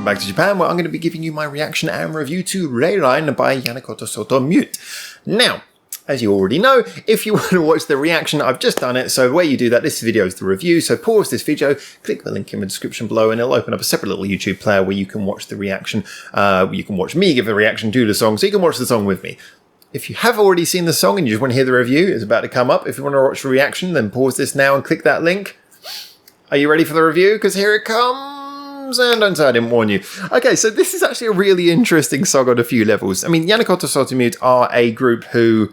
welcome back to Japan, where I'm going to be giving you my reaction and review to LAYLINE by Yanakoto Sotto Mute. Now, as you already know, if you want to watch the reaction, I've just done it, so the way you do that, this video is the review, so pause this video, click the link in the description below, and it'll open up a separate little YouTube player where you can watch the reaction, you can watch me give the reaction to the song, so you can watch the song with me. If you have already seen the song and you just want to hear the review, it's about to come up. If you want to watch the reaction, then pause this now and click that link. Are you ready for the review? Because here it comes, and don't say I didn't warn you. Okay, so this is actually a really interesting song on a few levels. I mean, Yanakoto Sotto Mute are a group who,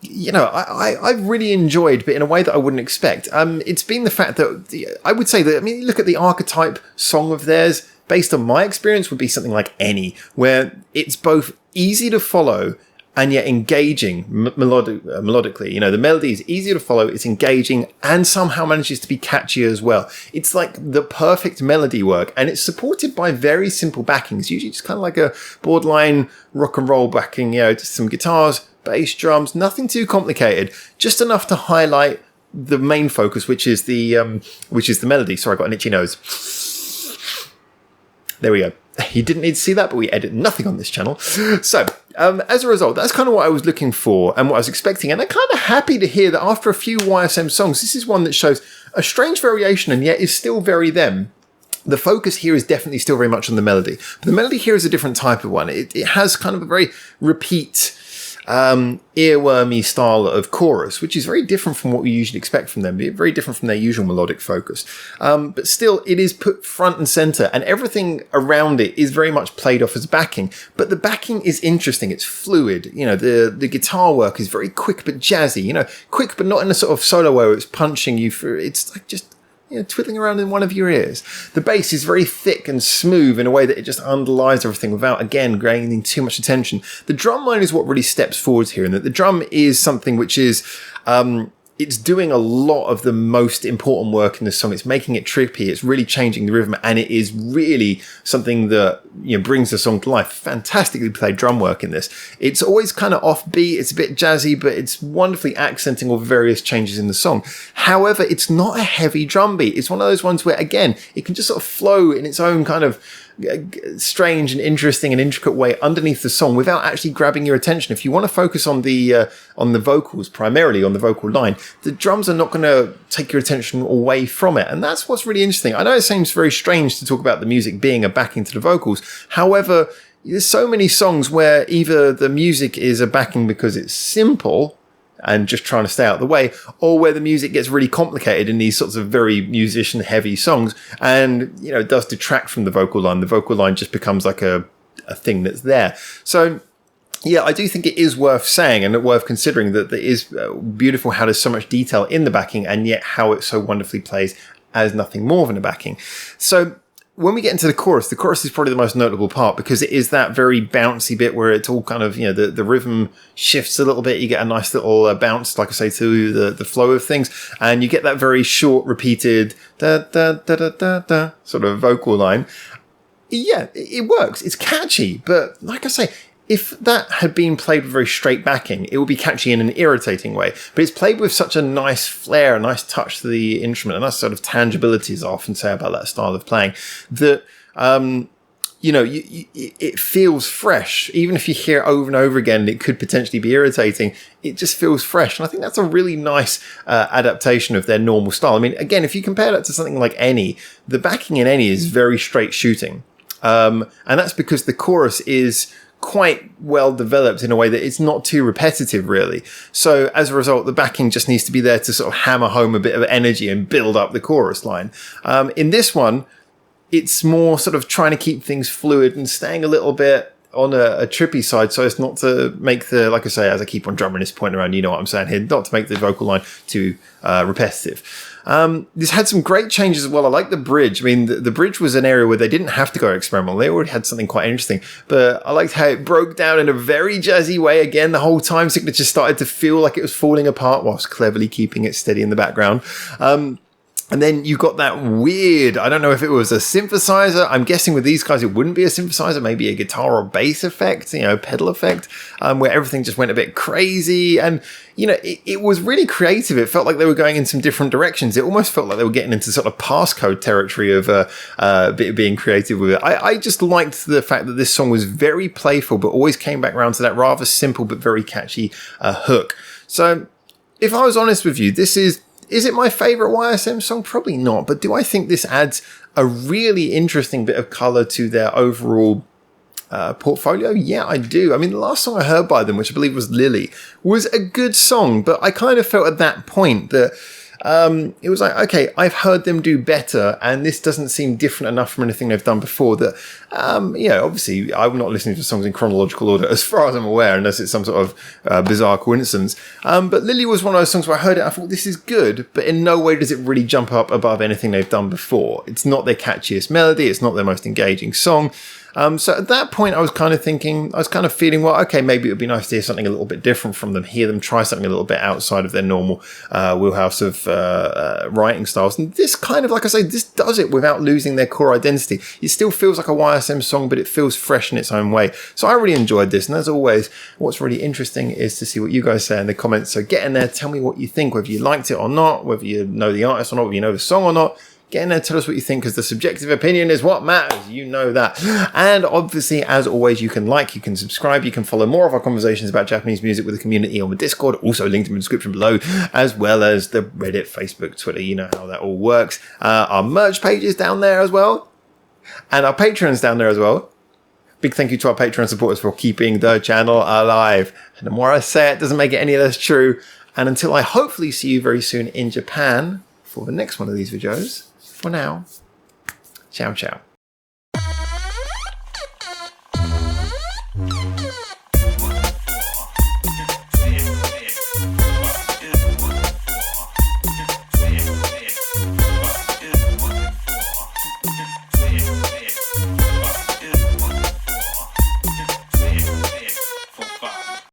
you know, I've really enjoyed, but in a way that I wouldn't expect. It's been the fact that, I would say that, I mean, look at the archetype song of theirs, based on my experience, would be something like Any, where it's both easy to follow and yet engaging melodically. You know, the melody is easy to follow, it's engaging, and somehow manages to be catchy as well. It's like the perfect melody work, and it's supported by very simple backings, usually just kind of like a borderline rock and roll backing, you know, just some guitars, bass, drums, nothing too complicated, just enough to highlight the main focus, which is the melody. Sorry, I got an itchy nose. There we go. You didn't need to see that, but we edit nothing on this channel. So, as a result, that's kind of what I was looking for and what I was expecting. And I'm kind of happy to hear that after a few YSM songs, this is one that shows a strange variation and yet is still very them. The focus here is definitely still very much on the melody. But the melody here is a different type of one. It has kind of a very repeat, earwormy style of chorus, which is very different from what we usually expect from them, very different from their usual melodic focus. But still, it is put front and center, and everything around it is very much played off as backing. But the backing is interesting, it's fluid. You know, the guitar work is very quick but jazzy, you know, quick but not in a sort of solo way where it's punching you through. It's like just, you know, twiddling around in one of your ears. The bass is very thick and smooth in a way that it just underlies everything without, again, gaining too much attention. The drum line is what really steps forwards here, and that the drum is something which is, it's doing a lot of the most important work in the song. It's making it trippy. It's really changing the rhythm, and it is really something that, you know, brings the song to life. Fantastically played drum work in this. It's always kind of offbeat. It's a bit jazzy, but it's wonderfully accenting all the various changes in the song. However, it's not a heavy drum beat. It's one of those ones where, again, it can just sort of flow in its own kind of strange and interesting and intricate way underneath the song without actually grabbing your attention. If you want to focus on the vocals, primarily on the vocal line, the drums are not going to take your attention away from it, and that's what's really interesting. I know it seems very strange to talk about the music being a backing to the vocals. However, there's so many songs where either the music is a backing because it's simple and just trying to stay out of the way, or where the music gets really complicated in these sorts of very musician-heavy songs and, you know, it does detract from the vocal line. The vocal line just becomes like a thing that's there. So, yeah, I do think it is worth saying and worth considering that it is beautiful how there's so much detail in the backing and yet how it so wonderfully plays as nothing more than a backing. So, when we get into the chorus is probably the most notable part because it is that very bouncy bit where it's all kind of, you know, the rhythm shifts a little bit. You get a nice little bounce, like I say, to the flow of things. And you get that very short, repeated da da da da da da sort of vocal line. Yeah, it works. It's catchy. But like I say, if that had been played with very straight backing, it would be catchy in an irritating way. But it's played with such a nice flair, a nice touch to the instrument, a nice sort of tangibility, as I often say about that style of playing, that, you know, it feels fresh. Even if you hear it over and over again, it could potentially be irritating. It just feels fresh. And I think that's a really nice adaptation of their normal style. I mean, again, if you compare that to something like Any, the backing in Any is very straight shooting. And that's because the chorus is quite well developed in a way that it's not too repetitive, really. So as a result, the backing just needs to be there to sort of hammer home a bit of energy and build up the chorus line. In this one, it's more sort of trying to keep things fluid and staying a little bit on a trippy side so as not to make the, like I say, as I keep on drumming this point around, you know what I'm saying here, not to make the vocal line too repetitive. This had some great changes as well. I like the bridge. I mean, the bridge was an area where they didn't have to go experimental. They already had something quite interesting, but I liked how it broke down in a very jazzy way. Again, the whole time signature started to feel like it was falling apart whilst cleverly keeping it steady in the background. And then you got that weird, I don't know if it was a synthesizer. I'm guessing with these guys, it wouldn't be a synthesizer, maybe a guitar or bass effect, pedal effect, where everything just went a bit crazy. And, it was really creative. It felt like they were going in some different directions. It almost felt like they were getting into sort of passcode territory of being creative with it. I just liked the fact that this song was very playful, but always came back around to that rather simple but very catchy hook. So if I was honest with you, is it my favourite YSM song? Probably not. But do I think this adds a really interesting bit of colour to their overall portfolio? Yeah, I do. I mean, the last song I heard by them, which I believe was Lily, was a good song. But I kind of felt at that point that it was like, okay, I've heard them do better, and this doesn't seem different enough from anything they've done before. That, obviously, I'm not listening to songs in chronological order, as far as I'm aware, unless it's some sort of bizarre coincidence. But Lily was one of those songs where I heard it, I thought, this is good, but in no way does it really jump up above anything they've done before. It's not their catchiest melody, it's not their most engaging song. So at that point, I was kind of feeling, well, okay, maybe it would be nice to hear something a little bit different from them, hear them try something a little bit outside of their normal wheelhouse of writing styles. And this kind of, like I say, this does it without losing their core identity. It still feels like a YSM song, but it feels fresh in its own way. So I really enjoyed this. And as always, what's really interesting is to see what you guys say in the comments. So get in there, tell me what you think, whether you liked it or not, whether you know the artist or not, whether you know the song or not. Get in there, tell us what you think, because the subjective opinion is what matters. You know that. And obviously, as always, you can like, you can subscribe, you can follow more of our conversations about Japanese music with the community on the Discord, also linked in the description below, as well as the Reddit, Facebook, Twitter. You know how that all works. Our merch page is down there as well. And our Patreon's down there as well. Big thank you to our Patreon supporters for keeping the channel alive. And the more I say it, doesn't make it any less true. And until I hopefully see you very soon in Japan for the next one of these videos, for now, ciao, ciao.